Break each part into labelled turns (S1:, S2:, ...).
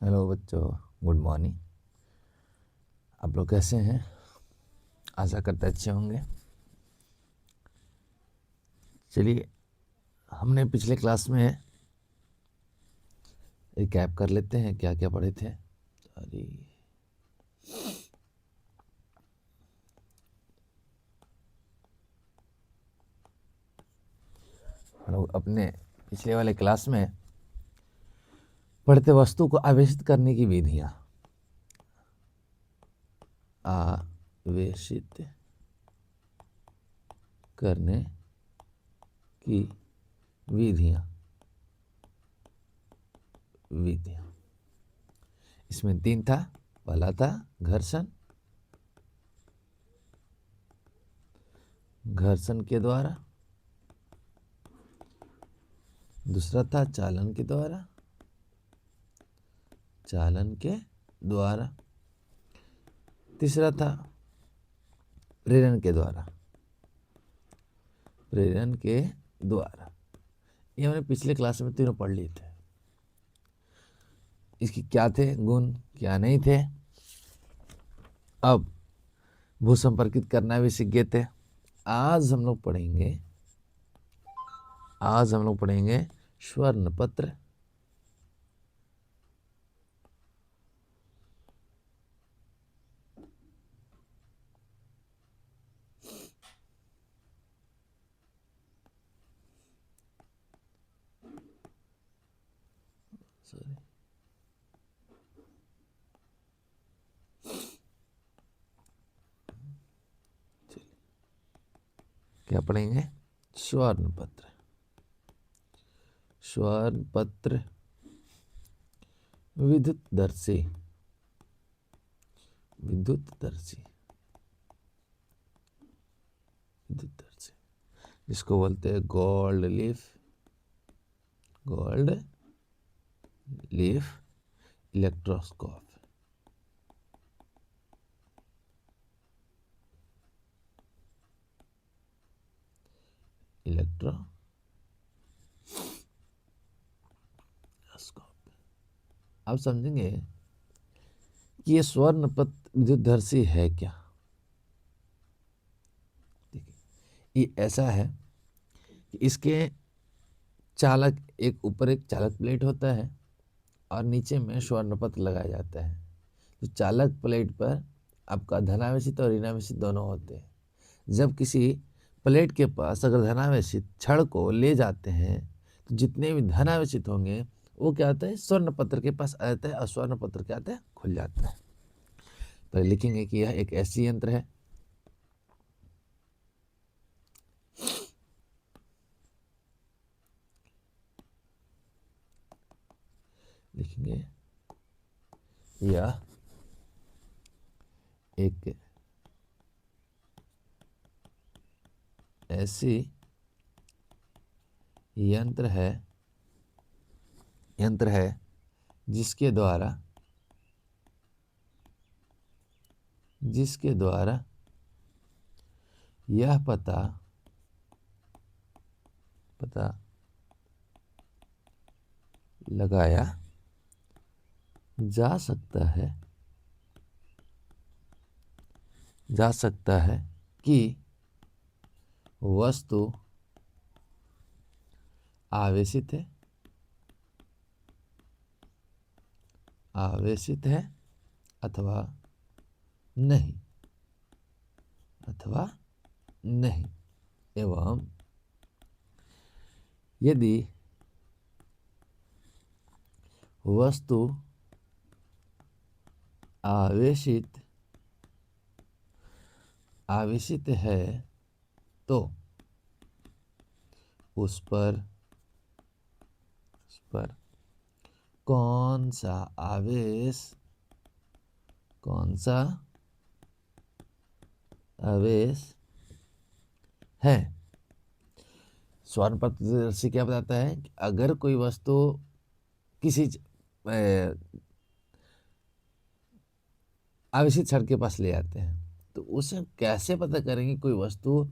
S1: Hello बच्चों, good morning. आप लोग कैसे हैं? आशा करते अच्छे होंगे। चलिए, हमने पिछले क्लास में रिकैप कर लेते हैं क्या क्या पढ़े थे। अरे हम लोग अपने पिछले वाले क्लास में पढ़ते वस्तु को आवेशित करने की विधियां, आवेशित करने की विधियां विधियां इसमें 3 था। पहला था घर्षण, घर्षण के द्वारा। दूसरा था चालन के द्वारा, चालन के द्वारा। तीसरा था प्रेरण के द्वारा, प्रेरण के द्वारा। ये हमने पिछले क्लास में तीनों पढ़ लिए थे। इसकी क्या थे गुण, क्या नहीं थे। अब भू संपर्कित करना भी सीख गए थे। आज हम लोग पढ़ेंगे स्वर्ण पत्र, क्या पढ़ेंगे? स्वर्ण पत्र। स्वर्ण पत्र विद्युतदर्शी, विद्युतदर्शी, विद्युतदर्शी, जिसको बोलते हैं gold leaf, gold leaf electroscope. आप समझेंगे कि ये स्वर्ण पत्र विद्युतदर्शी है क्या। देखिए, ये ऐसा है कि इसके चालक, एक ऊपर एक चालक प्लेट होता है और नीचे में स्वर्ण पत्र लगाया जाता है। तो चालक प्लेट पर आपका धनावेशित और ऋणावेशित दोनों होते हैं। जब किसी प्लेट के पास अगर धनावेशित छड़ को ले जाते हैं तो जितने भी धनावेशित होंगे वो क्या होता है, स्वर्ण पत्र के पास आ जाता है और स्वर्ण पत्र क्या आता है, खुल जाता है। तो लिखेंगे कि यह एक ऐसी यंत्र है लिखेंगे यह एक ऐसी यंत्र है जिसके द्वारा यह पता लगाया जा सकता है कि वस्तु आवेशित है अथवा नहीं, एवं यदि वस्तु आवेशित है तो उस पर कौन सा आवेश है। स्वर्ण पत्र से क्या बताता है कि अगर कोई वस्तु किसी आवेशित छड़ के पास ले आते हैं तो उसे कैसे पता करेंगे कोई वस्तु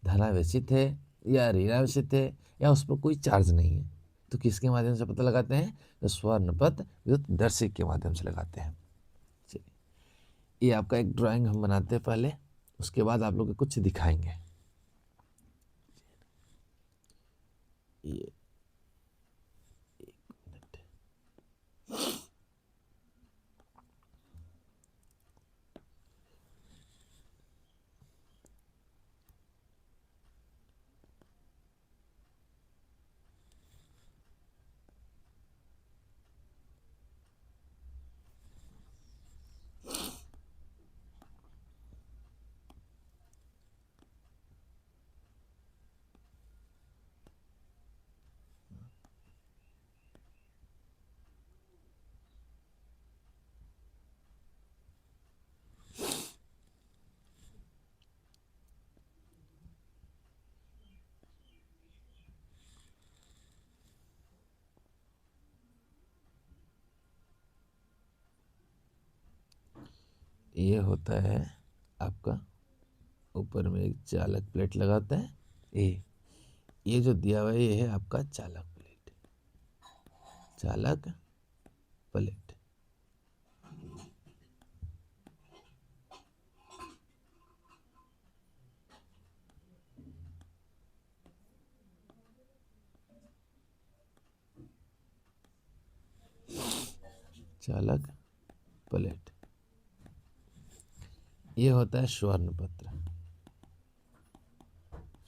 S1: धनावेशित है या ऋणावेशित है या उस पर कोई चार्ज नहीं है। तो किसके माध्यम से पता लगाते हैं? तो स्वर्णपथ विद्युतदर्शी के माध्यम से लगाते हैं। चलिए, ये आपका एक ड्राइंग हम बनाते हैं पहले, उसके बाद आप लोग को कुछ दिखाएंगे। ये ये होता है आपका, ऊपर में एक चालक प्लेट लगाता है। ये जो दिया हुआ है ये है आपका चालक प्लेट, चालक प्लेट। चालक प्लेट, ये होता है स्वर्ण पत्र।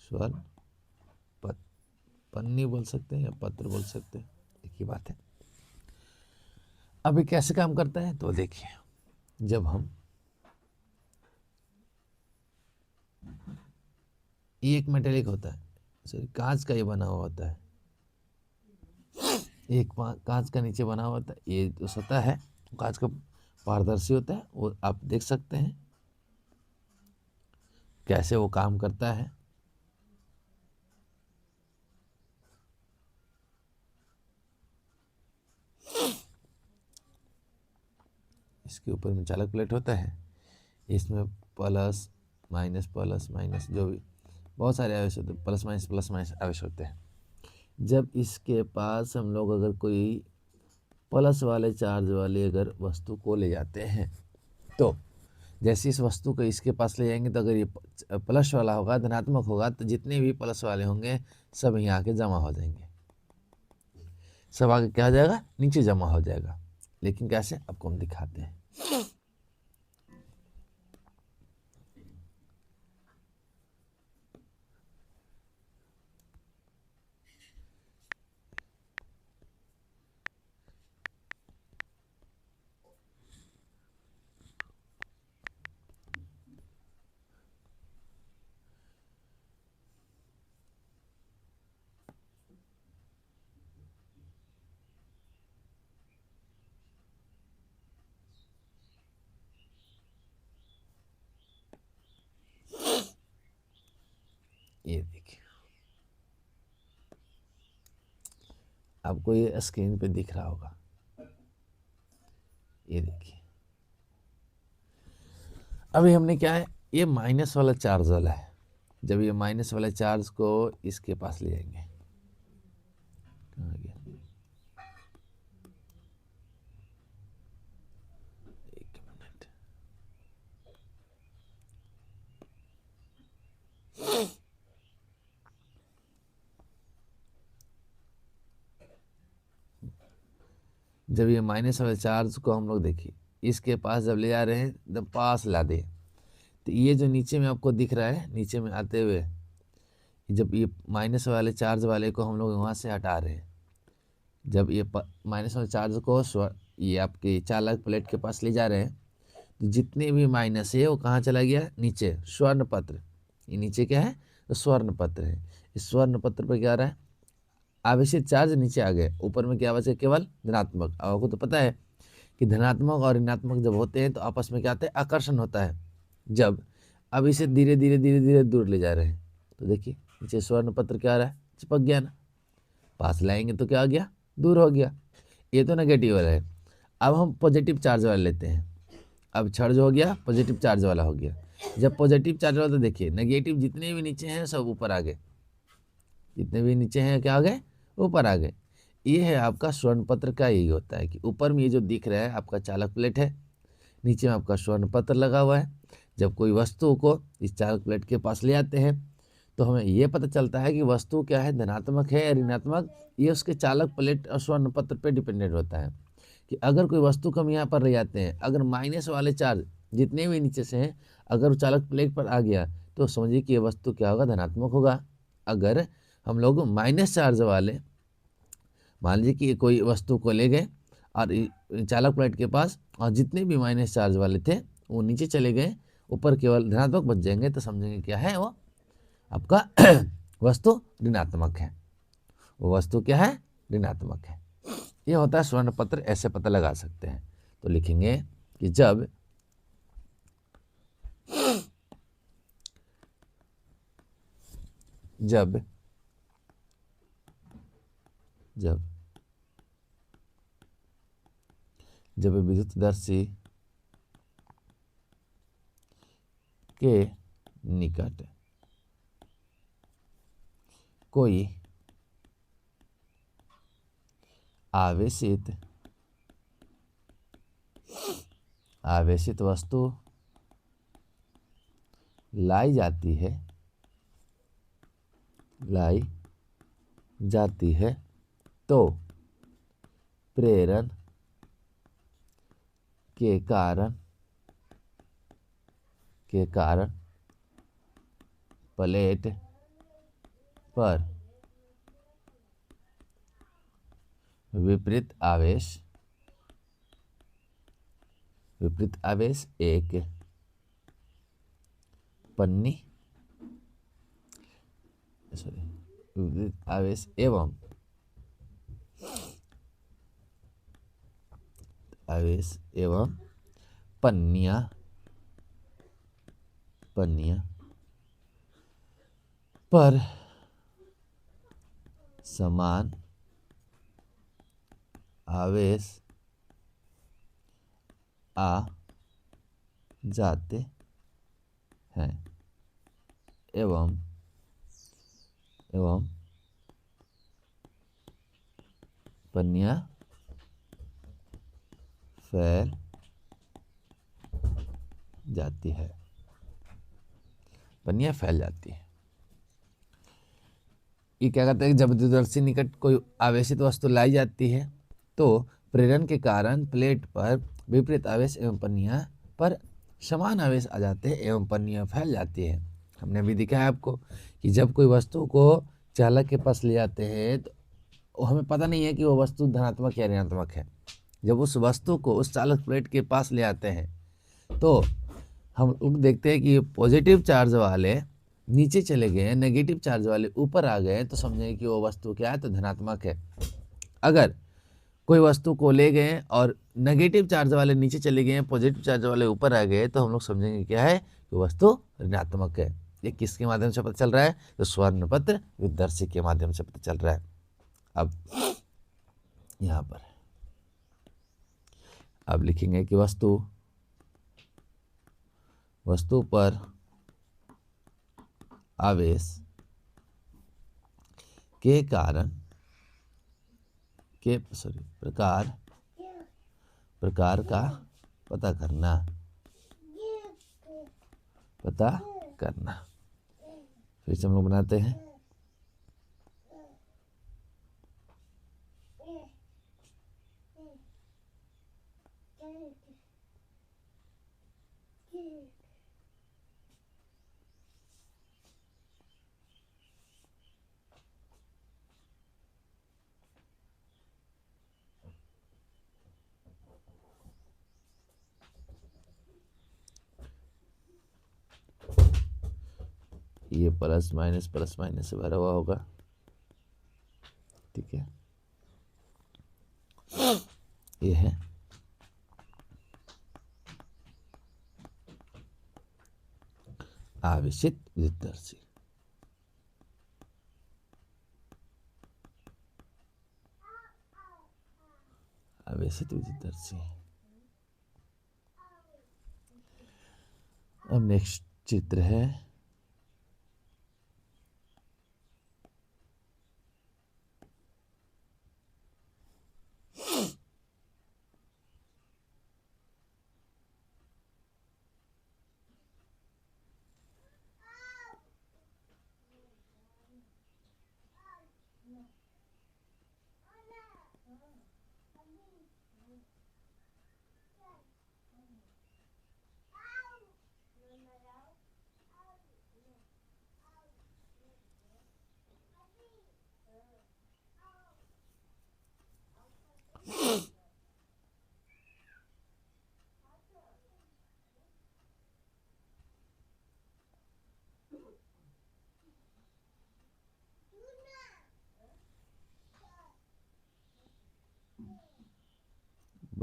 S1: स्वर्ण पत्र, पन्नी बोल सकते हैं या पत्र बोल सकते हैं, एक ही बात है। अब ये कैसे काम करता है तो देखिए, जब हम ये एक मेटेलिक होता है, सॉरी कांच का ये बना हुआ होता है, एक कांच का नीचे बना हुआ होता है। ये जो सतह है कांच का पारदर्शी होता है, वो आप देख सकते हैं कैसे वो काम करता है। इसके ऊपर में चालक प्लेट होता है, इसमें प्लस माइनस जो भी बहुत सारे आवेश होते हैं, प्लस माइनस आवेश होते हैं। जब इसके पास हम लोग अगर कोई प्लस वाले चार्ज वाली अगर वस्तु को ले जाते हैं, तो जैसे इस वस्तु को इसके पास ले जाएंगे तो अगर ये प्लस वाला होगा, धनात्मक होगा, तो जितने भी प्लस वाले होंगे सब यहाँ आके जमा हो जाएंगे, सब आगे क्या हो जाएगा, नीचे जमा हो जाएगा। लेकिन कैसे, आपको हम दिखाते हैं। ये देखिए, आपको ये स्क्रीन पे दिख रहा होगा, ये देखिए। अभी हमने क्या है, ये माइनस वाला चार्ज वाला है। जब ये माइनस वाले चार्ज को इसके पास ले जाएंगे, कहाँ गया, एक मिनट, जब ये माइनस वाले चार्ज को हम लोग देखिए इसके पास जब ले जा रहे हैं, जब पास ला दे, तो ये जो नीचे में आपको दिख रहा है, नीचे में आते हुए जब ये माइनस वाले चार्ज वाले को हम लोग वहाँ से हटा रहे हैं, जब ये माइनस वाले चार्ज को ये आपके चालक प्लेट के पास ले जा रहे हैं, तो जितने भी माइनस है वो कहाँ चला गया, नीचे स्वर्ण पत्र। ये नीचे क्या है, तो स्वर्ण पत्र है। इस स्वर्ण पत्र पर क्या आ रहा है, आवेशित चार्ज नीचे आ गए, ऊपर में क्या बचे, केवल धनात्मक। आपको तो पता है कि धनात्मक और ऋणात्मक जब होते हैं तो आपस में क्या होता है, आकर्षण होता है। जब अब इसे धीरे धीरे दूर ले जा रहे हैं, तो देखिए नीचे स्वर्ण पत्र क्या आ रहा है, चिपक गया ना, पास लाएंगे तो क्या आ गया, दूर हो गया। ये तो नेगेटिव वाला है। अब हम पॉजिटिव चार्ज वाला लेते हैं, अब क्षण जो हो गया पॉजिटिव चार्ज वाला हो गया। जब पॉजिटिव चार्ज वाला, तो देखिए नेगेटिव जितने भी नीचे हैं सब ऊपर आ गए, जितने भी नीचे हैं क्या आ गए, ऊपर आ गए। ये है आपका स्वर्ण पत्र का यही होता है कि ऊपर में ये जो दिख रहा है आपका चालक प्लेट है, नीचे में आपका स्वर्ण पत्र लगा हुआ है। जब कोई वस्तु को इस चालक प्लेट के पास ले आते हैं तो हमें ये पता चलता है कि वस्तु क्या है, धनात्मक है या ऋणात्मक। ये उसके चालक प्लेट और स्वर्ण पत्र पे डिपेंडेंट होता है कि अगर कोई वस्तु को हम यहाँ पर ले जाते हैं, अगर माइनस वाले चार्ज जितने भी नीचे से हैं अगर वो चालक प्लेट पर आ गया तो समझिए कि ये वस्तु क्या होगा, धनात्मक होगा। अगर हम लोग माइनस चार्ज वाले, मान लीजिए कि कोई वस्तु को ले गए और चालक प्लेट के पास और जितने भी माइनस चार्ज वाले थे वो नीचे चले गए, ऊपर केवल धनात्मक बच जाएंगे, तो समझेंगे क्या है, वो आपका वस्तु ऋणात्मक है। वो वस्तु क्या है, ऋणात्मक है। ये होता है स्वर्ण पत्र, ऐसे पता लगा सकते हैं। तो लिखेंगे कि जब जब जब जब विद्युतदर्शी के निकट कोई आवेशित वस्तु लाई जाती है तो प्रेरण के कारण प्लेट पर विपरीत आवेश एक पन्नी विपरीत आवेश एवं पन्नियां पर समान आवेश आ जाते हैं एवं पन्नियां फैल जाती है। ये क्या कहते हैं कि जब विद्युतदर्शी निकट कोई आवेशित वस्तु लाई जाती है तो प्रेरण के कारण प्लेट पर विपरीत आवेश एवं पन्नियां पर समान आवेश आ जाते हैं एवं पन्नियां फैल जाती है। हमने अभी दिखाया आपको कि जब कोई वस्तु को चालक के पास ले जाते हैं तो हमें पता नहीं है कि वो वस्तु धनात्मक या ऋणात्मक है। जब उस वस्तु को उस चालक प्लेट के पास ले आते हैं तो हम लोग देखते हैं कि पॉजिटिव चार्ज वाले नीचे चले गए, नेगेटिव चार्ज वाले ऊपर आ गए, तो समझेंगे कि वो वस्तु क्या है, तो धनात्मक है। अगर कोई वस्तु को ले गए और नेगेटिव चार्ज वाले नीचे चले गए, पॉजिटिव चार्ज वाले ऊपर आ गए, तो हम लोग समझेंगे क्या है कि वस्तु ऋणात्मक है। ये किसके माध्यम से पता चल रहा है, तो स्वर्ण पत्र विद्युतदर्शी के माध्यम से पता चल रहा है। अब यहाँ पर अब लिखेंगे कि वस्तु पर आवेश के कारण प्रकार का पता करना। फिर से हम लोग बनाते हैं। ये प्लस माइनस से भरा हुआ होगा, ठीक है। ये है आवेशित विद्युतदर्शी। अब नेक्स्ट चित्र है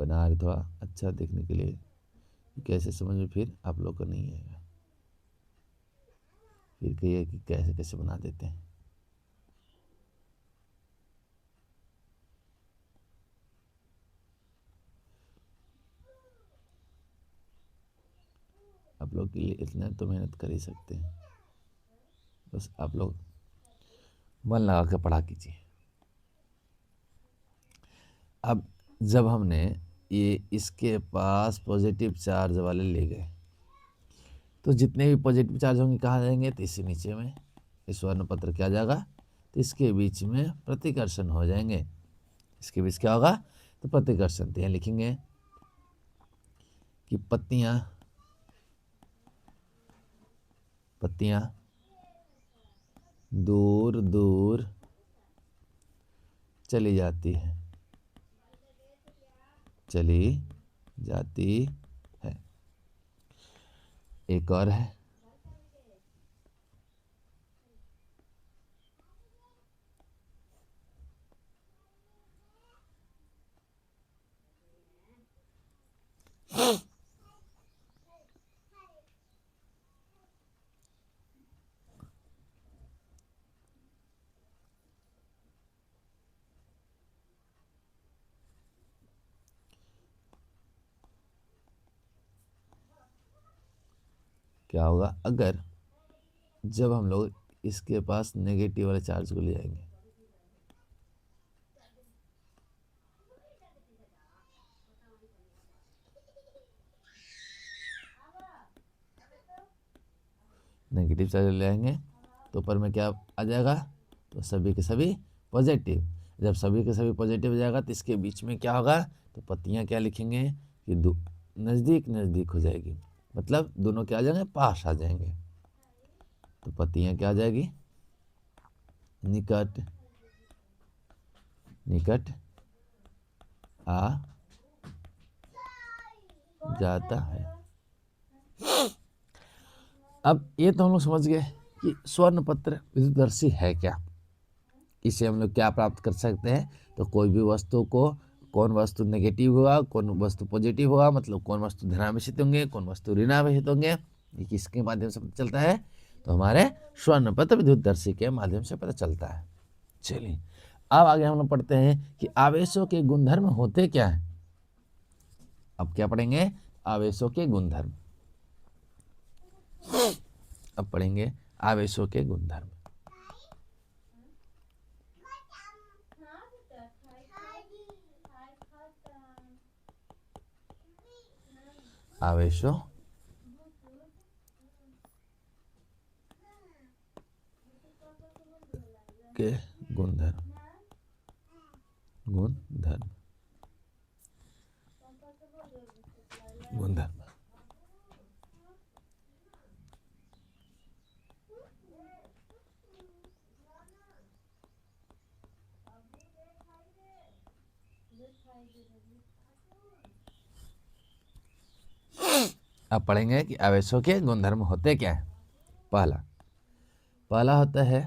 S1: बना रहे थोड़ा अच्छा देखने के लिए, कैसे समझ में फिर आप लोग को नहीं आएगा, फिर कहिए कि कैसे कैसे बना देते हैं। आप लोग के लिए इतना तो मेहनत कर ही सकते हैं, बस आप लोग मन लगा के पढ़ा कीजिए। अब जब हमने ये इसके पास पॉजिटिव चार्ज वाले ले गए, तो जितने भी पॉजिटिव चार्ज होंगे कहाँ जाएंगे, तो इससे नीचे में इस स्वर्ण पत्र क्या जाएगा, तो इसके बीच में प्रतिकर्षण हो जाएंगे। इसके बीच क्या होगा, तो प्रतिकर्षण। तो यहाँ लिखेंगे कि पत्तियां दूर दूर चली जाती है, एक और है, क्या होगा अगर जब हम लोग इसके पास नेगेटिव वाले चार्ज को ले जाएंगे, नेगेटिव चार्ज ले आएंगे तो ऊपर में क्या आ जाएगा, तो सभी के सभी पॉजिटिव। जब सभी के सभी पॉजिटिव हो जाएगा तो इसके बीच में क्या होगा, तो पत्तियां क्या लिखेंगे कि नज़दीक नज़दीक हो जाएगी, मतलब दोनों क्या आ जाएंगे, पास आ जाएंगे। तो पत्तियां क्या आ जाएगी, निकट निकट आ जाता है। अब ये तो हम लोग समझ गए कि स्वर्ण पत्र विद्युतदर्शी है क्या, इसे हम लोग क्या प्राप्त कर सकते हैं। तो कोई भी वस्तु को, कौन वस्तु नेगेटिव होगा, कौन वस्तु पॉजिटिव होगा, मतलब कौन वस्तु धनावेशित होंगे, कौन वस्तु ऋणावेशित होंगे, ये किसके माध्यम से पता चलता है, तो हमारे स्वर्ण पत्र विद्युतदर्शी के माध्यम से पता चलता है। चलिए अब आगे हम लोग पढ़ते हैं कि आवेशों के गुणधर्म होते क्या है। अब क्या पढ़ेंगे, आवेशों के गुणधर्म। अब पढ़ेंगे आवेशों के गुणधर्म। आवेशों के गुणधर्म। अब पढ़ेंगे कि आवेशों के गुणधर्म होते क्या है। पहला होता है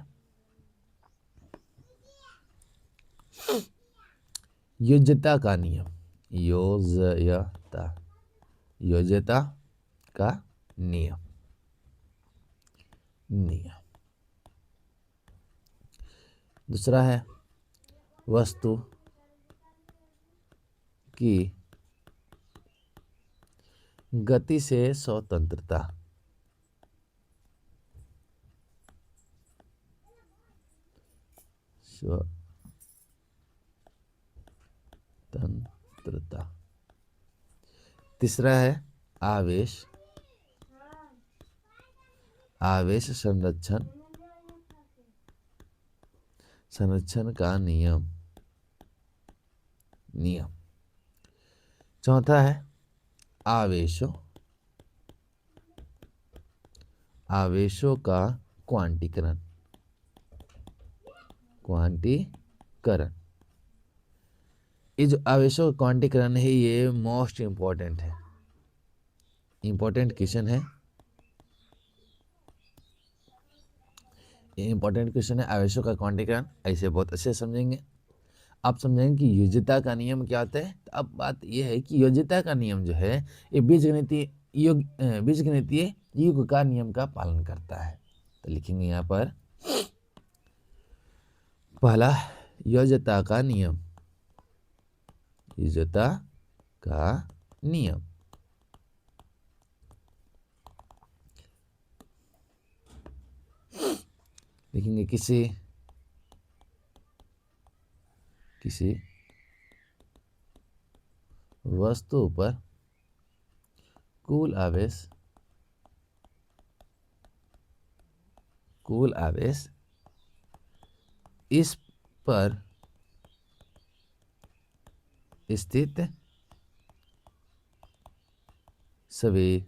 S1: योज्यता का नियम। योज्यता का नियम। दूसरा है वस्तु की गति से स्वतंत्रता। तीसरा है आवेश संरक्षण का नियम। चौथा है आवेशों का क्वांटीकरण। ये जो आवेशों का क्वांटीकरण है ये मोस्ट इम्पोर्टेंट है, क्वेश्चन है। ये इंपॉर्टेंट क्वेश्चन है, आवेशों का क्वांटीकरण। ऐसे बहुत अच्छे समझेंगे। आप समझेंगे कि योज्यता का नियम क्या होता है। तो अब बात यह है कि योज्यता का नियम जो है ये बीजगणितीय युग का नियम का पालन करता है। तो लिखेंगे यहाँ पर पहला योज्यता का नियम, योज्यता का नियम। लिखेंगे किसी वस्तु पर कुल आवेश इस पर स्थित सभी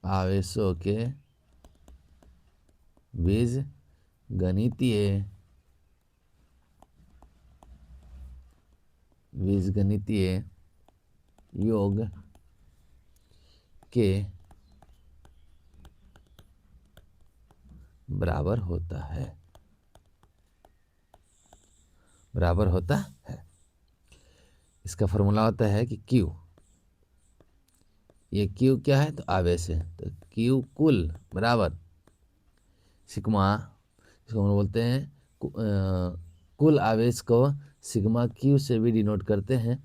S1: आवेशों के बीजगणितीय योग के बराबर होता है। इसका फॉर्मूला होता है कि Q, ये Q क्या है तो आवेश है, तो Q कुल बराबर सिग्मा, इसको हम बोलते हैं कुल आवेश को सिग्मा Q से भी डिनोट करते हैं।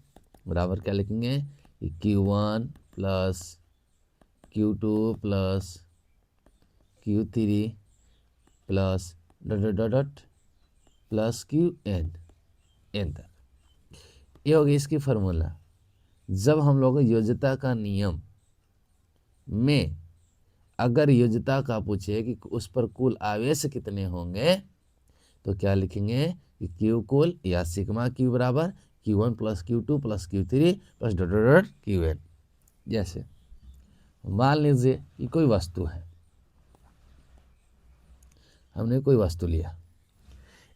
S1: बराबर क्या लिखेंगे कि Q1 plus Q2 plus Q3 plus dot plus Qn तक। ये होगी इसकी फार्मूला। जब हम लोग योज्यता का नियम में अगर योज्यता का पूछे कि उस पर कुल आवेश कितने होंगे तो क्या लिखेंगे कि Q कुल या सिग्मा Q बराबर Q1 plus Q2 plus Q3 plus dot Qn। जैसे मान लीजिए कि कोई वस्तु है, हमने कोई वस्तु लिया,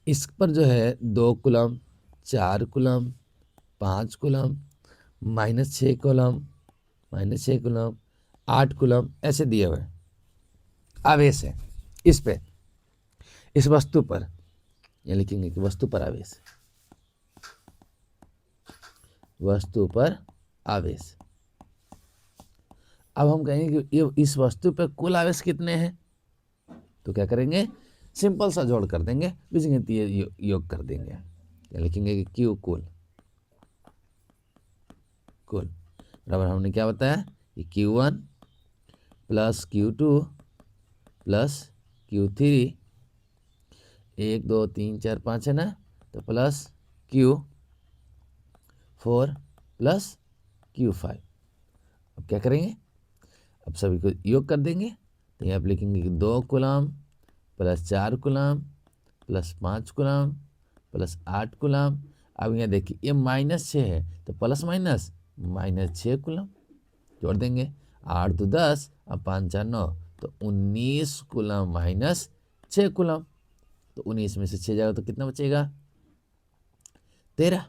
S1: इस पर जो है 2 coulomb, 4 coulomb, 5 coulomb, -6 coulomb, -6 coulomb, 8 coulomb ऐसे दिए हुए आवेश है इस पे, इस वस्तु पर। ये लिखेंगे कि वस्तु पर आवेश, वस्तु पर आवेश। अब हम कहेंगे कि ये इस वस्तु पर कुल आवेश कितने हैं, तो क्या करेंगे सिंपल सा जोड़ कर देंगे, बीजगणितीय योग कर देंगे। क्या लिखेंगे कि Q कुल बराबर हमने क्या बताया कि Q1 plus Q2 plus Q3, 1 2 3 4 5 है ना, तो प्लस Q4 प्लस Q5। अब क्या करेंगे, अब सभी को योग कर देंगे। तो यहाँ आप लिखेंगे कि 2 coulomb plus 4 coulomb plus 5 coulomb plus 8 coulomb. अब यहाँ देखिए ये -6 है तो प्लस माइनस -6 कूलम जोड़ देंगे। 8 2 10 अब 5 4 9 तो 19 कूलम -6 कूलम। तो 19 में से 6 जाएगा तो कितना बचेगा 13।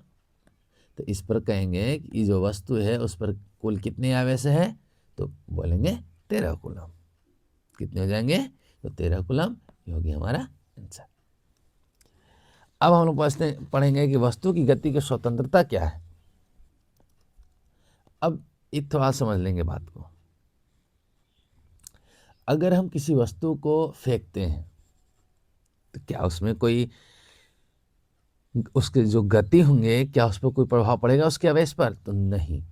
S1: तो इस पर कहेंगे कि ये जो वस्तु है उस पर कुल कितने आवेश है, तो बोलेंगे 13 कूलम। कितने हो जाएंगे तो 13 कूलम। ये होगी हमारा आंसर। अब हम लोग पढ़ेंगे कि वस्तु की गति की स्वतंत्रता क्या है। अब एक थोड़ा समझ लेंगे बात को। अगर हम किसी वस्तु को फेंकते हैं तो क्या उसमें कोई उसके जो गति होंगे क्या उस पर कोई प्रभाव पड़ेगा उसके आवेश पर, तो नहीं।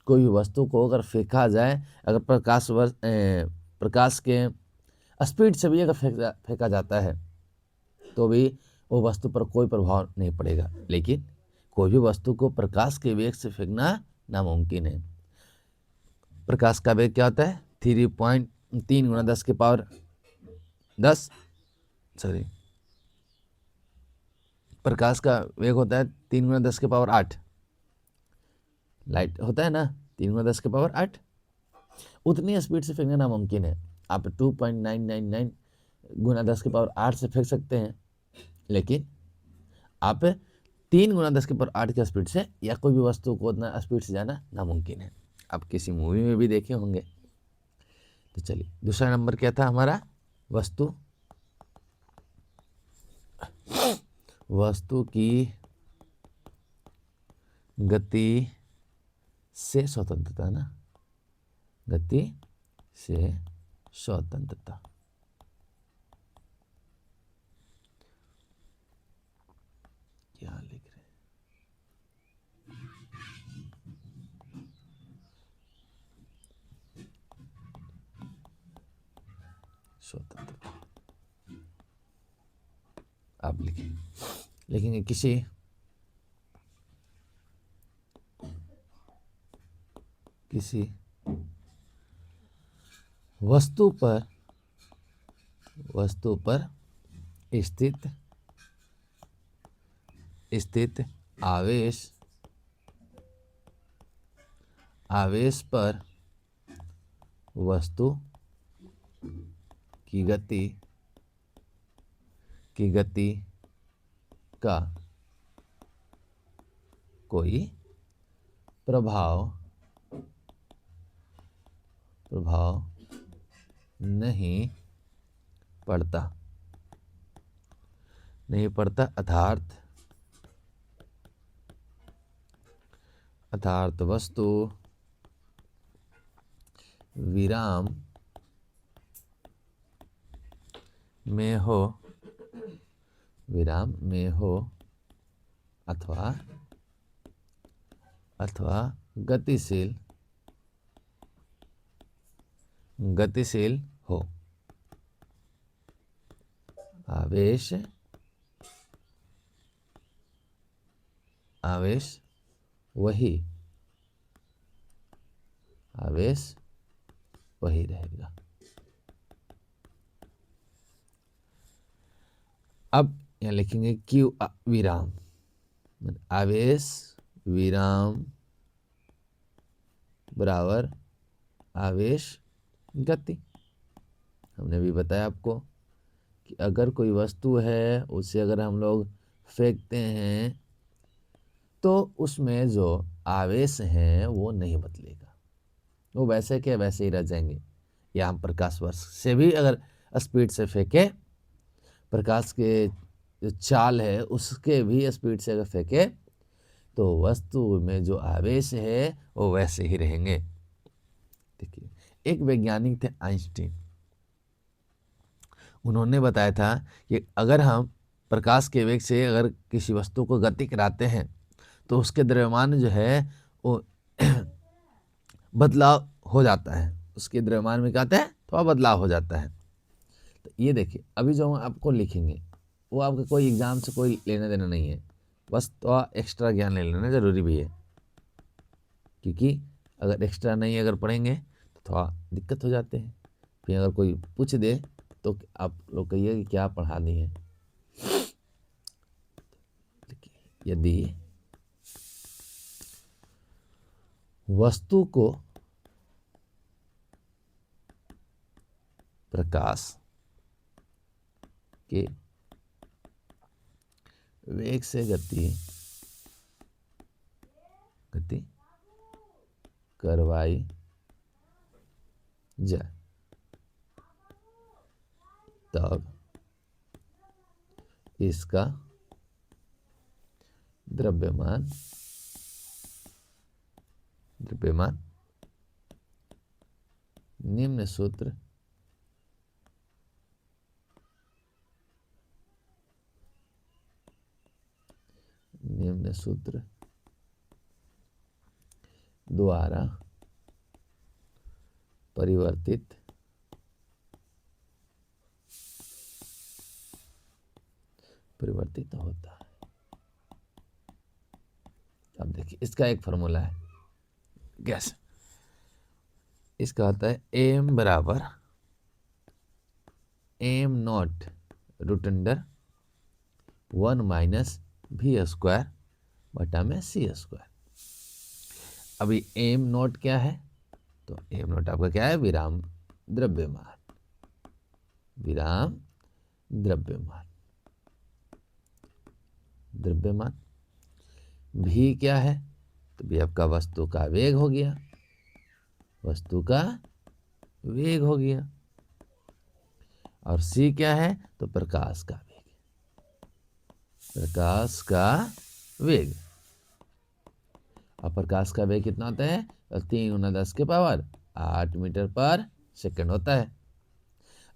S1: कोई भी वस्तु को अगर फेंका जाए, अगर प्रकाश के स्पीड से भी अगर फेंका जाता है तो भी वो वस्तु पर कोई प्रभाव नहीं पड़ेगा। लेकिन कोई भी वस्तु को प्रकाश के वेग से फेंकना नामुमकिन है। प्रकाश का वेग क्या होता है 3.3 × 10 की पावर 10, सॉरी, प्रकाश का वेग होता है 3 × 10 की पावर 8। लाइट होता है ना 3 × 10 की पावर 8। उतनी स्पीड से फेंकना नामुमकिन है। आप 2.999 × 10 की पावर 8 से फेंक सकते हैं, लेकिन आप 3 × 10 की पावर 8 की स्पीड से या कोई भी वस्तु को उतना स्पीड से जाना नामुमकिन है। आप किसी मूवी में भी देखे होंगे। तो चलिए दूसरा नंबर क्या था हमारा, वस्तु वस्तु की गति से स्वतंत्रता ना, गति से स्वतंत्रता। क्या लिख रहे हैं? स्वतंत्रता आप लिखेंगे किसी वस्तु पर स्थित आवेश पर वस्तु की गति का कोई प्रभाव नहीं पड़ता अर्थात वस्तु विराम में हो अथवा गतिशील हो, आवेश वही रहेगा। अब यहाँ लिखेंगे क्यू विराम, आवेश विराम बराबर आवेश गति। हमने भी बताया आपको कि अगर कोई वस्तु है उसे अगर हम लोग फेंकते हैं तो उसमें जो आवेश हैं वो नहीं बदलेगा, वो वैसे के वैसे ही रह जाएंगे। या हम प्रकाश वर्ष से भी अगर स्पीड से फेंके, प्रकाश के जो चाल है उसके भी स्पीड से अगर फेंके तो वस्तु में जो आवेश है वो वैसे ही रहेंगे। देखिए, एक वैज्ञानिक थे आइंस्टीन, उन्होंने बताया था कि अगर हम प्रकाश के वेग से अगर किसी वस्तु को गति कराते हैं तो उसके द्रव्यमान जो है वो बदलाव हो जाता है, उसके द्रव्यमान में क्या होता है, थोड़ा बदलाव हो जाता है। तो ये देखिए, अभी जो हम आपको लिखेंगे वो आपका कोई एग्जाम से कोई लेना देना नहीं है, बस थोड़ा एक्स्ट्रा ज्ञान ले लेना जरूरी भी है, क्योंकि अगर एक्स्ट्रा नहीं अगर पढ़ेंगे तो थोड़ा दिक्कत हो जाते हैं। फिर अगर कोई पूछ दे तो आप लोग कहिए कि क्या पढ़ा दिए। यदि वस्तु को प्रकाश के वेग से गति करवाई जाए तब इसका द्रव्यमान निम्न सूत्र द्वारा परिवर्तित होता है। अब देखिए, इसका एक फॉर्मूला है, कैसे इसका होता है m बराबर m nought root under 1 minus v square बटा में c स्क्वायर। अभी m नॉट क्या है, तो m नॉट आपका क्या है, विराम द्रव्यमान। v क्या है, तो v आपका वस्तु का वेग हो गया, और c क्या है, तो प्रकाश का वेग। प्रकाश का वेग। और प्रकाश का वेग कितना होता है? 3×10⁸ मीटर पर सेकंड होता है।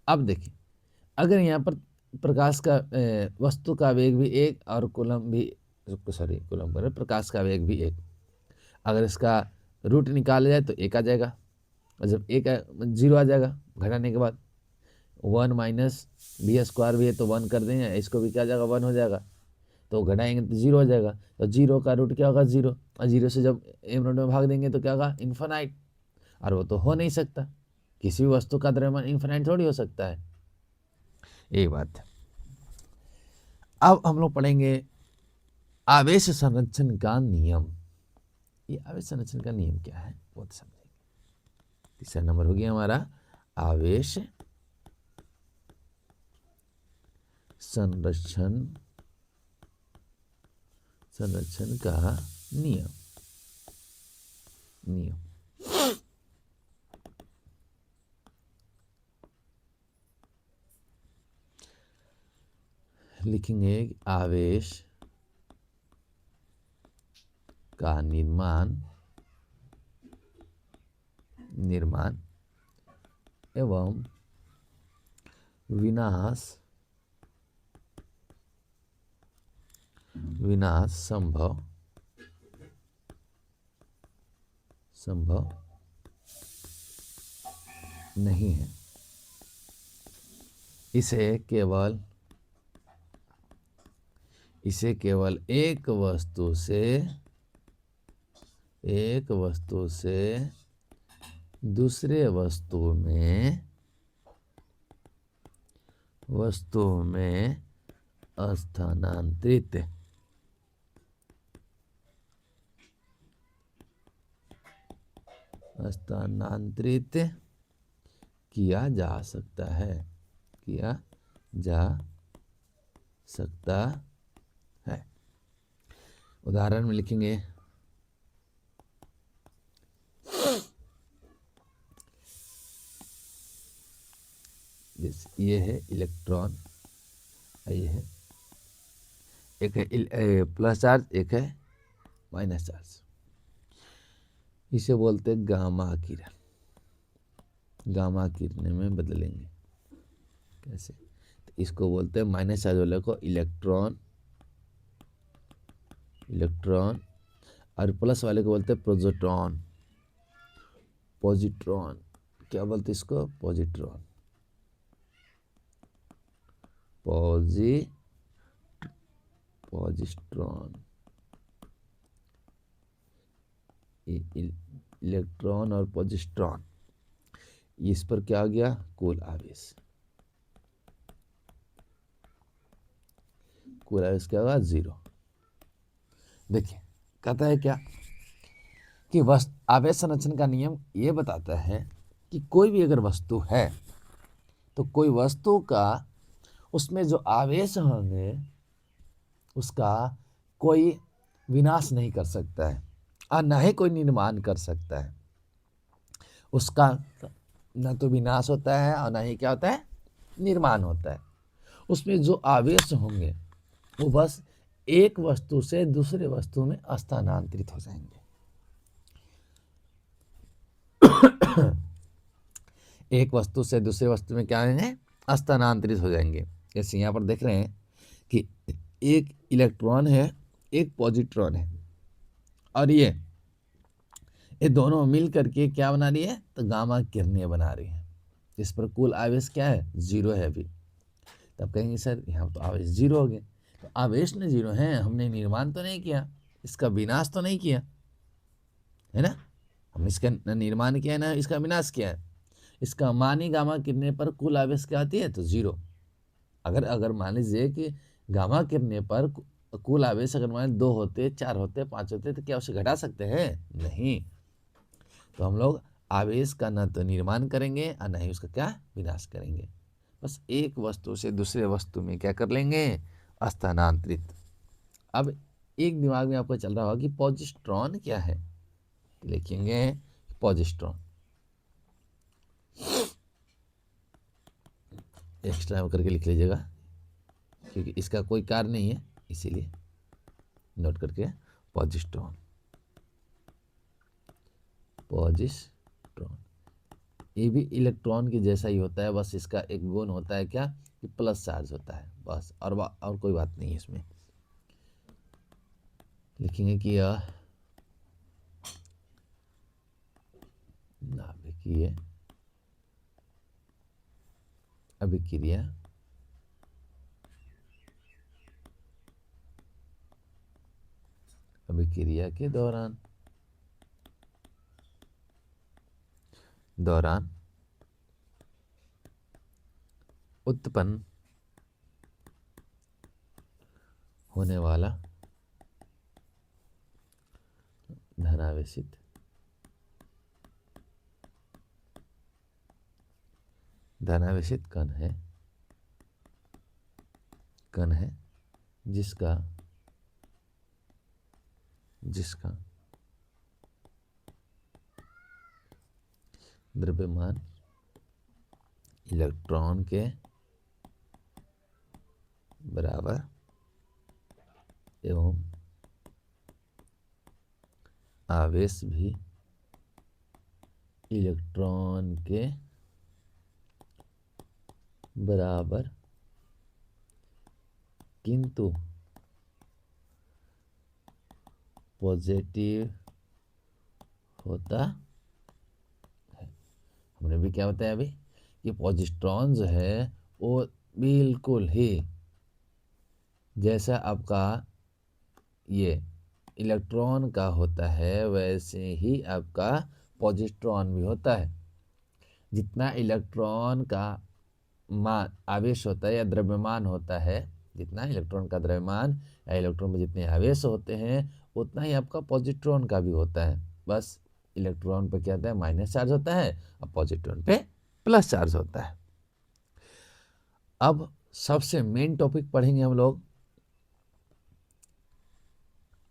S1: अब देखिए, अगर यहाँ पर प्रकाश का वस्तु का वेग भी एक और कूलम भी, सॉरी कूलम पर प्रकाश का वेग भी एक, अगर इसका रूट निकाला जाए तो एक आ जाएगा, और जब एक 0 आ जाएगा घटाने के बाद। 1 माइनस b² भी है तो 1 कर देंगे, इसको भी क्या आ जाएगा 1 हो जाएगा, तो घटाएंगे तो 0 हो जाएगा। तो 0 का रूट क्या होगा 0, और 0 से जब m0 में भाग देंगे तो क्या होगा इन्फिनाइट, और वो तो हो नहीं सकता, किसी भी वस्तु का द्रव्यमान इन्फिनाइट थोड़ी हो सकता है। यही बात है। अब हम लोग पढ़ेंगे आवेश संरक्षण का नियम। ये आवेश संरक्षण का नियम क्या है वो तो समझेंगे। तीसरा नंबर हो गया हमारा आवेश संरक्षण का नियम। लिखेंगे आवेश का निर्माण एवं विनाश संभव नहीं है। इसे केवल एक वस्तु से दूसरे वस्तु में स्थानांतरित किया जा सकता है। उदाहरण में लिखेंगे जैसे ये है इलेक्ट्रॉन, ये है एक है प्लस चार्ज, एक है माइनस चार्ज। इसे बोलते हैं गामा किरण। गामा किरण में बदलेंगे कैसे, तो इसको बोलते हैं माइनस चार्ज वाले को इलेक्ट्रॉन, और प्लस वाले को बोलते हैं पॉजिट्रॉन। क्या बोलते इसको? पॉजिट्रॉन। इलेक्ट्रॉन और पॉजिट्रॉन, इस पर क्या आ गया कुल आवेश। क्या होगा 0। देखिए कहता है क्या कि आवेश संरक्षण का नियम ये बताता है कि कोई भी अगर वस्तु है तो कोई वस्तु का उसमें जो आवेश होंगे उसका कोई विनाश नहीं कर सकता है और न ही कोई निर्माण कर सकता है। उसका न तो विनाश होता है और न ही क्या होता है निर्माण होता है। उसमें जो आवेश होंगे वो बस एक वस्तु से दूसरे वस्तु में स्थानांतरित हो जाएंगे। एक वस्तु से दूसरे वस्तु में क्या होंगे स्थानांतरित हो जाएंगे। जैसे यहाँ पर देख रहे हैं कि एक इलेक्ट्रॉन है, एक पॉजिट्रॉन है, और ये दोनों मिल करके क्या बना रही है तो गामा किरणें बना रही है। इस पर कुल आवेश क्या है 0 है अभी। तब कहेंगे सर यहाँ तो आवेश 0 हो गए, तो आवेश ने 0 है, हमने निर्माण तो नहीं किया, इसका विनाश तो नहीं किया है ना, हमने इसका न निर्माण किया ना इसका विनाश किया है। इसका मानी गामा किरणें पर कुल आवेश क्या आती है तो 0। अगर मान लीजिए कि गामा किरणें पर कुल आवेश अगर मान 2 होते, 4 होते, 5 होते तो क्या उसे घटा सकते हैं? नहीं। तो हम लोग आवेश का न तो निर्माण करेंगे और न ही उसका क्या विनाश करेंगे, बस एक वस्तु से दूसरे वस्तु में क्या कर लेंगे स्थानांतरित। अब एक दिमाग में आपको चल रहा होगा कि पॉजिट्रॉन क्या है, लिखेंगे पॉजिट्रॉन एक्स्ट्रा करके लिख लीजिएगा क्योंकि इसका कोई कार्य नहीं है। इसीलिए नोट करके पॉजिस्ट्रॉन, पॉजिस्ट्रॉन ये भी इलेक्ट्रॉन के जैसा ही होता है, बस इसका एक गुण होता है क्या कि प्लस चार्ज होता है बस, और कोई बात नहीं है इसमें। लिखेंगे कि यह नाभिकीय अभिक्रिया अभिक्रिया के दौरान उत्पन्न होने वाला धनावेशित कण है जिसका द्रव्यमान इलेक्ट्रॉन के बराबर एवं आवेश भी इलेक्ट्रॉन के बराबर, किंतु पॉजिटिव होता है। हमने भी क्या बताया अभी कि पॉजिट्रॉन जो है वो बिल्कुल ही जैसा आपका ये इलेक्ट्रॉन का होता है वैसे ही आपका पॉजिट्रॉन भी होता है। जितना इलेक्ट्रॉन का मान आवेश होता है या द्रव्यमान होता है, जितना इलेक्ट्रॉन का द्रव्यमान या इलेक्ट्रॉन में जितने आवेश होते हैं उतना ही आपका पॉजिट्रॉन का भी होता है। बस इलेक्ट्रॉन पे क्या होता है माइनस चार्ज होता है और पॉजिट्रॉन पे प्लस चार्ज होता है। अब सबसे मेन टॉपिक पढ़ेंगे हम लोग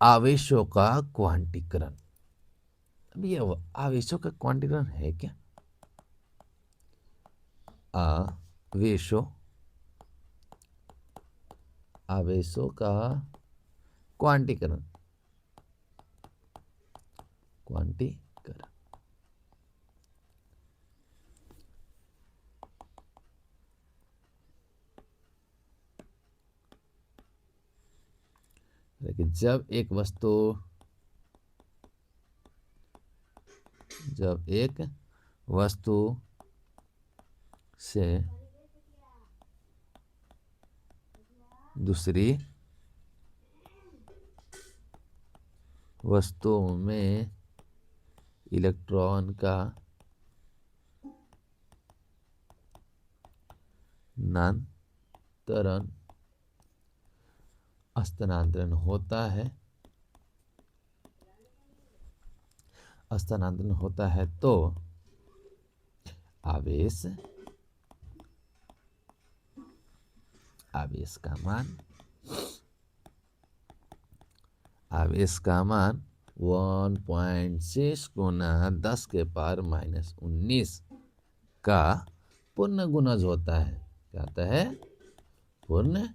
S1: आवेशों का क्वांटीकरण। अब ये आवेशों का क्वांटीकरण है क्या? आवेशों का क्वांटीकरण लेकिन जब एक वस्तु से दूसरी वस्तु में इलेक्ट्रॉन का स्थानांतरण होता है तो आवेश का मान 1.6 गुना 10 के पावर -19 का पूर्ण गुणज होता है। क्या होता है? पूर्ण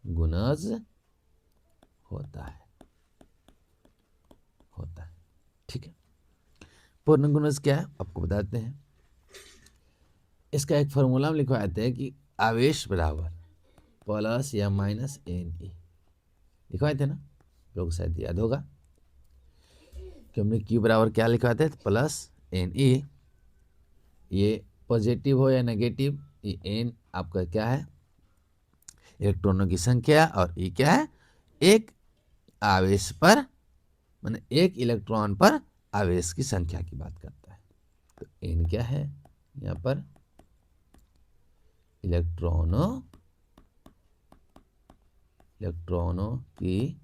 S1: गुणज होता है। ठीक है, पूर्ण गुणज क्या है आपको बताते हैं। इसका एक फॉर्मूला में लिखवाते हैं कि आवेश बराबर प्लस या माइनस Ne लिखवाए थे ना, लोग शायद याद होगा कि हमने Q बराबर क्या लिखवाते थे प्लस Ne। ये पॉजिटिव हो या नेगेटिव, ये N आपका क्या है इलेक्ट्रॉनों की संख्या और E क्या है एक आवेश पर माने एक इलेक्ट्रॉन पर आवेश की संख्या की बात करता है। तो N क्या है यहाँ पर इलेक्ट्रॉनों की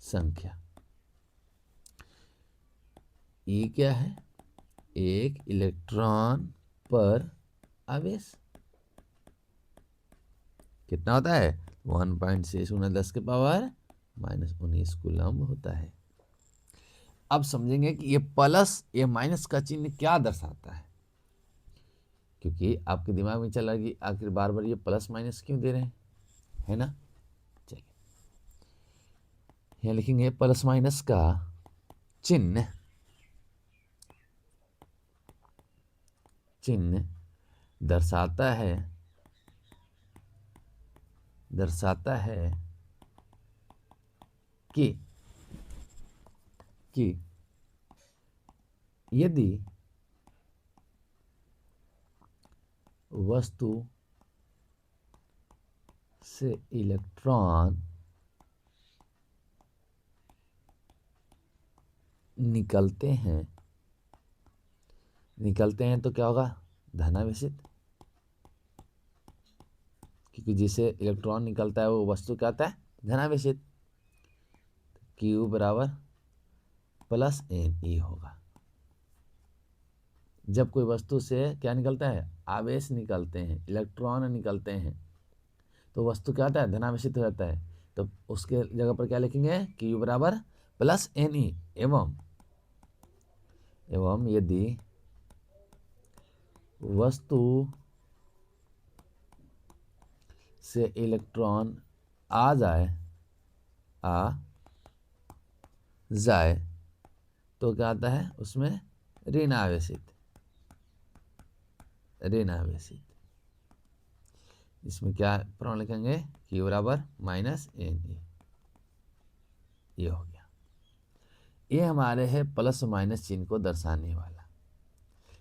S1: संख्या। E क्या है एक इलेक्ट्रॉन पर आवेश कितना होता है 1.6 गुना 10 के पावर -19 कूलम्ब होता है। अब समझेंगे कि ये प्लस ये माइनस का चिन्ह क्या दर्शाता है, क्योंकि आपके दिमाग में चला कि आखिर बार बार ये प्लस माइनस क्यों दे रहे हैं, है ना। चलिए यहाँ लिखेंगे प्लस माइनस का चिन्ह दर्शाता है कि यदि वस्तु से इलेक्ट्रॉन निकलते हैं तो क्या होगा? धनावेशित, क्योंकि जिसे इलेक्ट्रॉन निकलता है वो वस्तु क्या आता है? धनावेशित। Q बराबर प्लस Ne होगा। जब कोई वस्तु से क्या निकलता है? आवेश निकलते हैं, इलेक्ट्रॉन निकलते हैं, तो वस्तु क्या आता है? धनावेशित हो जाता है। तो उसके जगह पर क्या लिखेंगे? Q बराबर प्लस Ne एवं यदि वस्तु से इलेक्ट्रॉन आ जाए तो क्या आता है? उसमें ऋण आवेशित। इसमें क्या प्रमाण लिखेंगे? Q बराबर माइनस Ne। ये हो गया। ये हमारे है प्लस माइनस चिन्ह को दर्शाने वाला।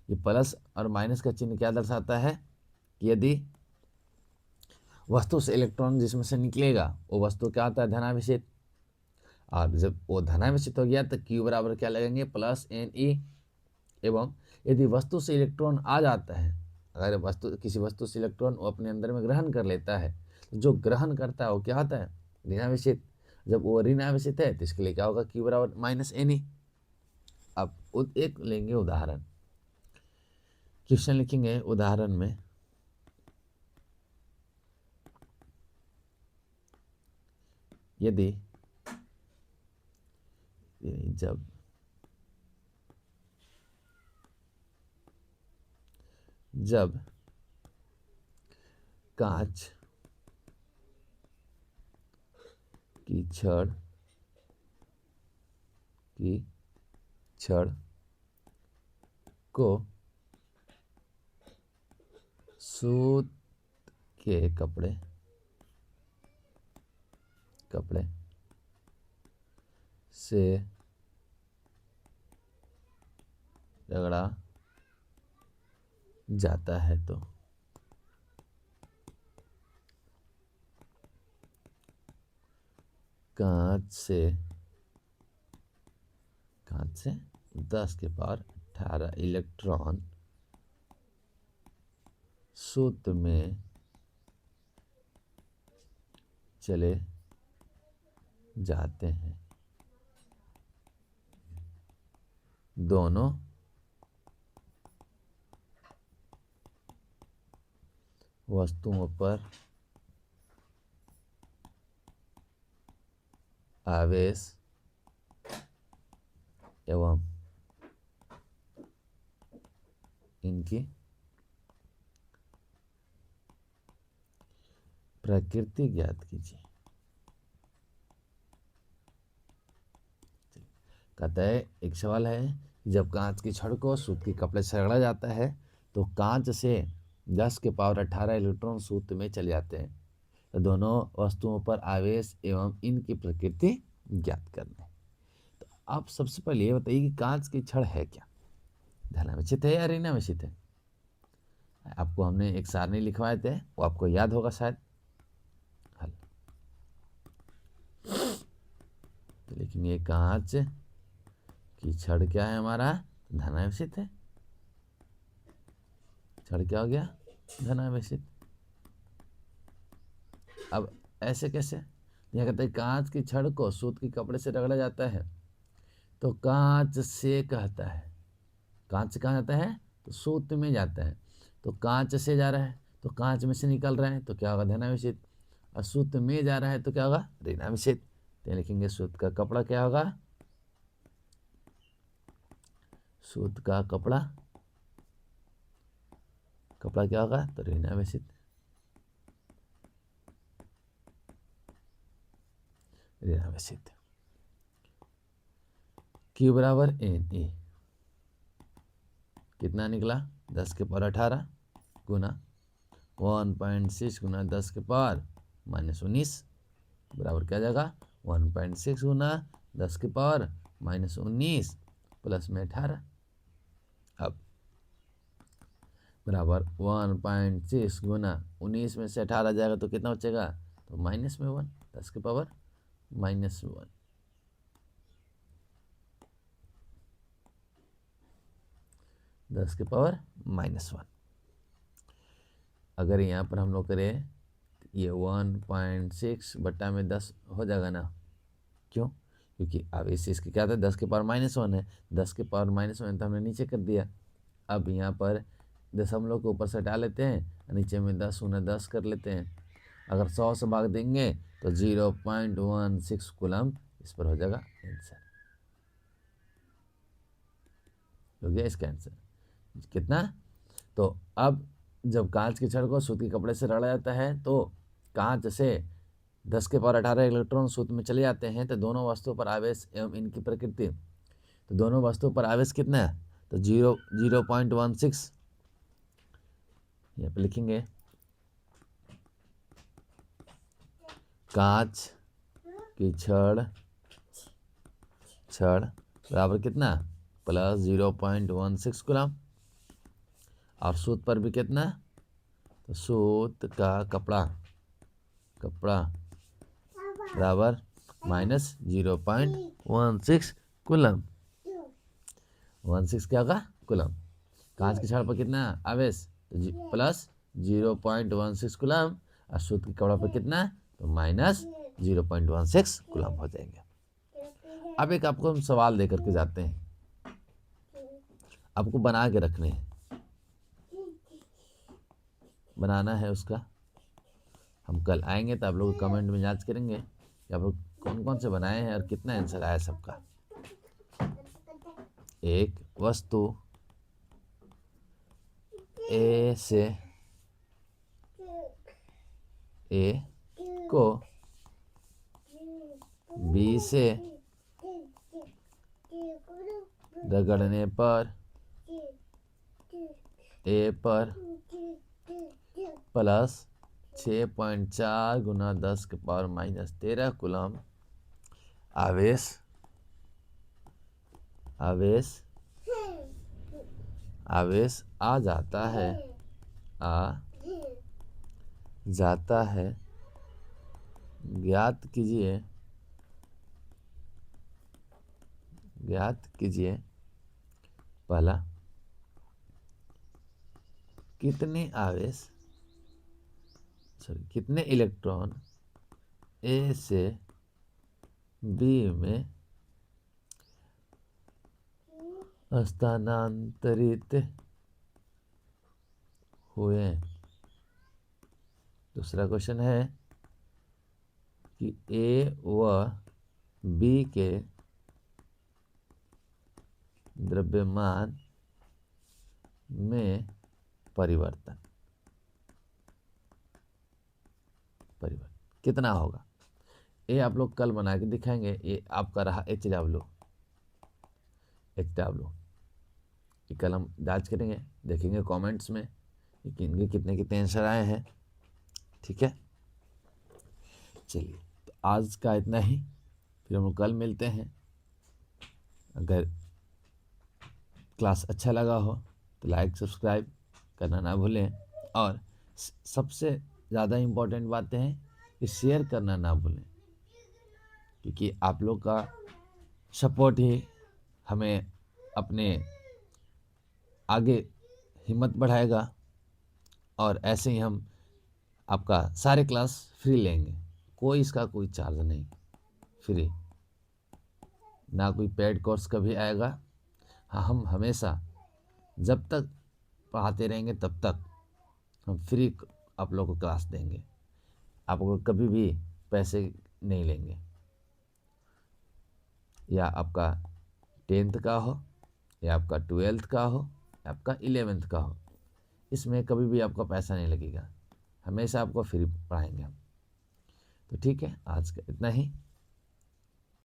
S1: ये प्लस और माइनस का चिन्ह क्या दर्शाता है? कि यदि वस्तु से इलेक्ट्रॉन जिसमें से निकलेगा वो वस्तु क्या आता है? धनावेशित। और जब वो धनावेशित हो गया तो Q बराबर क्या लगेंगे? Plus Ne। एवं यदि वस्तु से इलेक्ट्रॉन आ जाता है, अगर किसी वस्तु से इलेक्ट्रॉन वो अपने अंदर में ग्रहण कर लेता है, तो जो ग्रहण करता है वो क्या होता है? ऋणावेशित। जब वो ऋणावेशित है तो इसके लिए क्या होगा? Q बराबर माइनस Ne। अब एक लेंगे उदाहरण, क्वेश्चन लिखेंगे उदाहरण में यदि जब कांच की छड़ को सूत के कपड़े से रगड़ा जाता है तो कांच से 10 के पावर 18 इलेक्ट्रॉन सूत में चले जाते हैं। दोनों वस्तुओं पर आवेश एवं इनकी प्रकृति ज्ञात कीजिए। कहता है, एक सवाल है, जब कांच की छड़ को सूत के कपड़े से रगड़ा जाता है तो कांच से 10 के पावर 18 इलेक्ट्रॉन सूत में चले जाते हैं। तो दोनों वस्तुओं पर आवेश एवं इनकी प्रकृति ज्ञात करना है। तो आप सबसे पहले ये बताइए कि कांच की छड़ है क्या? धनावेशित है या ऋणावेशित है? आपको हमने एक सारणी लिखवाए थे, वो आपको याद होगा शायद। हल तो लेकिन ये कांच की छड़ क्या है? हमारा धनावेशित है। छड़ क्या हो गया? धनावेशित। अब ऐसे कैसे? यहाँ कहते हैं कांच की छड़ को सूत के कपड़े से रगड़ा जाता है, तो कांच से कहता है, कांच कहाँ जाता है? तो सूत में जाता है। तो कांच से जा रहा है तो कांच में से निकल रहा है तो क्या होगा? धनावेशित। और सूत में जा रहा है तो क्या होगा? ऋणावेशित। तो लिखेंगे सूत का कपड़ा क्या होगा? सूत का कपड़ा क्या होगा? तो ऋणावेशित। Q बराबर एन ए, कितना निकला 10 के पावर 18 गुना 1.6 गुना 10 के पावर -19 बराबर क्या जाएगा 1.6 गुना 10 के पावर -19 प्लस में 18। अब बराबर 1.6 गुना 19 में से 18 जाएगा तो कितना बचेगा, तो माइनस में 1, 10 के पावर -1, दस के पावर -1। अगर यहाँ पर हम लोग करें ये 1.6 बट्टा में 10 हो जाएगा ना, क्यों, क्योंकि अब इस चीज़ की क्या था 10 के पावर -1 है, 10 के पावर -1 तो हमने नीचे कर दिया। अब यहाँ पर दशमलव को ऊपर से हटा लेते हैं, नीचे में 10 गुना 10 कर लेते हैं। अगर 100 से भाग देंगे तो 0.16 कूलम इस पर हो जाएगा आंसर। हो गया इसका आंसर कितना। तो अब जब कांच की छड़ को सूती कपड़े से रगड़ा जाता है तो कांच से 10 के पावर 18 इलेक्ट्रॉन सूत में चले जाते हैं, तो दोनों वस्तुओं पर आवेश एवं इनकी प्रकृति, तो दोनों वस्तुओं पर आवेश कितना है, तो 0.16 यहाँ पे लिखेंगे। कांच की छड़ बराबर कितना प्लस 0.16 कूलम, और सूत पर भी कितना, तो सूत का कपड़ा बराबर -0.16 कूलम, 16 क्या होगा कूलम। कांच की छड़ पर कितना आवेश, तो प्लस 0.16 कूलम, और सूत के कपड़ा पर कितना, तो -0.16 कूलम हो जाएंगे। अब एक आपको हम सवाल देकर के जाते हैं, आपको बना के रखने हैं, बनाना है उसका। हम कल आएंगे तो आप लोग कमेंट में जांच करेंगे कि आप लोग कौन कौन से बनाए हैं और कितना आंसर आया सबका। एक वस्तु ए से ए को बी से रगड़ने पर ए पर प्लस 6.4 गुना 10 के पावर -13 कूलम आवेश आ जाता है। ज्ञात कीजिए पहला, कितने इलेक्ट्रॉन ए से बी में हस्तांतरित हुए। दूसरा क्वेश्चन है कि ए व बी के द्रव्यमान में परिवर्तन कितना होगा। ये आप लोग कल बना के दिखाएंगे। ये आपका रहा HW, ये कल हम जांच करेंगे, देखेंगे कमेंट्स में कि इनके कितने कितने आंसर आए हैं। ठीक है, चलिए तो आज का इतना ही, फिर हम लोग कल मिलते हैं। अगर क्लास अच्छा लगा हो तो लाइक सब्सक्राइब करना ना भूलें, और सबसे ज़्यादा इम्पोर्टेंट बातें हैं कि शेयर करना ना भूलें, क्योंकि आप लोग का सपोर्ट ही हमें अपने आगे हिम्मत बढ़ाएगा, और ऐसे ही हम आपका सारे क्लास फ्री लेंगे, इसका कोई चार्ज नहीं, फ्री, ना कोई पेड कोर्स कभी आएगा। हाँ, हम हमेशा जब तक पढ़ाते रहेंगे तब तक हम फ्री आप लोग को क्लास देंगे, आप लोग कभी भी पैसे नहीं लेंगे। या आपका 10th का हो, या आपका 12th का हो, या आपका 11th का हो, इसमें कभी भी आपका पैसा नहीं लगेगा, हमेशा आपको फ्री पढ़ाएंगे हम। तो ठीक है, आज का इतना ही।